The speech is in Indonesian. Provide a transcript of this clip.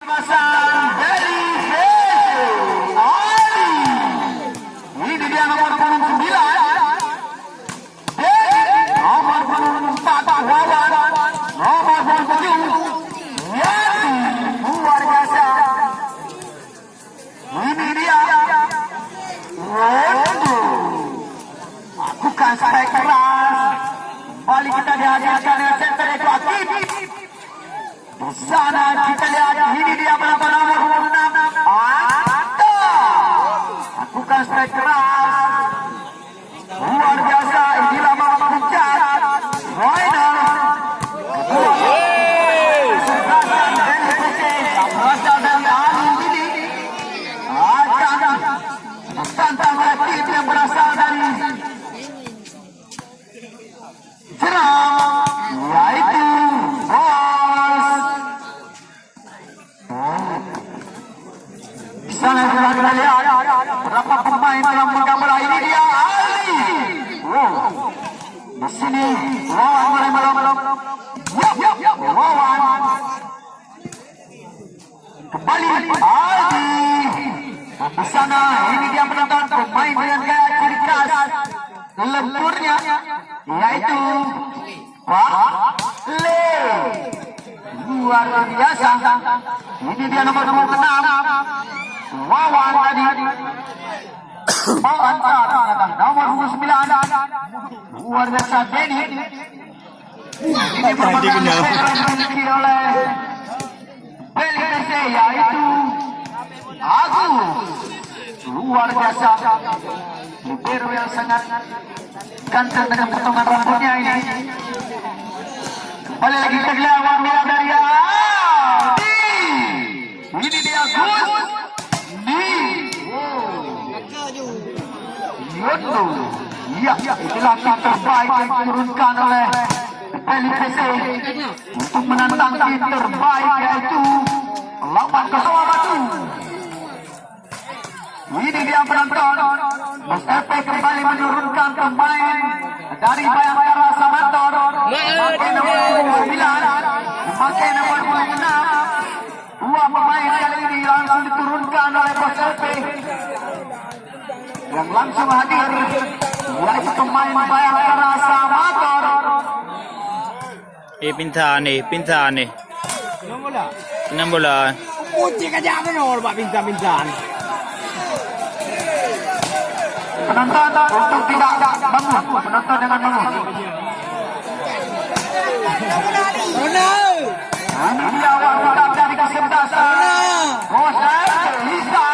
Pasang dari Ali. Ini dia nomor 9. Nomor 4 Wawan. Nomor 7 Yati. Luar biasa. Ini dia Rondo. Lakukan strike keras. Kembali kita dihadirkan dengan center itu Akib. Di sana kita lihat ini dia penonton nomor 6 Anta. Lakukan strike keras. Luar biasa. Inilah babak puncak. Final. Kesuksesan dari PC berasal dari Ali ini akan ditantang oleh tim yang berasal dari Jeram, yaitu Bos. Di sana sudah kita lihat berapa pemain dalam menggambar ini dia Ali. Di sini Wawan mulai melong. Wawan kembali Ali. Di sana ini dia menonton pemain dengan gaya ciri khas lenturnya yaitu Pak Le. Luar biasa. Ini dia nomor 6 Wawan tadi. Nomor 9 luar biasa Denny. Ini dimiliki oleh PLPC yaitu Agus. Luar biasa. Libero yang sangat ganteng dengan potongan rambutnya ini. Kembali lagi ke lawan dari Adi. Ini dia Gus di Yoto. Iya, itulah tim terbaik yang diturunkan oleh PLPC untuk menantang tim terbaik yaitu Lapan Kesawa Batu. Ini dia penonton. Mas FP kembali menurunkan pemain dari Bayangkara Samantor. Memakai nomor 9, memakai nomor 6. Dua pemain kali ini langsung diturunkan oleh Mas FP yang langsung hadir yaitu pemain Bayangkara Samantor. Pinsan nih. Enam bola. Kunci kerja menor pak pinsan. Penonton untuk tidak bangun, penonton dengan bangun. Ini awal tetap dari kesebelasan. Bosan bisa.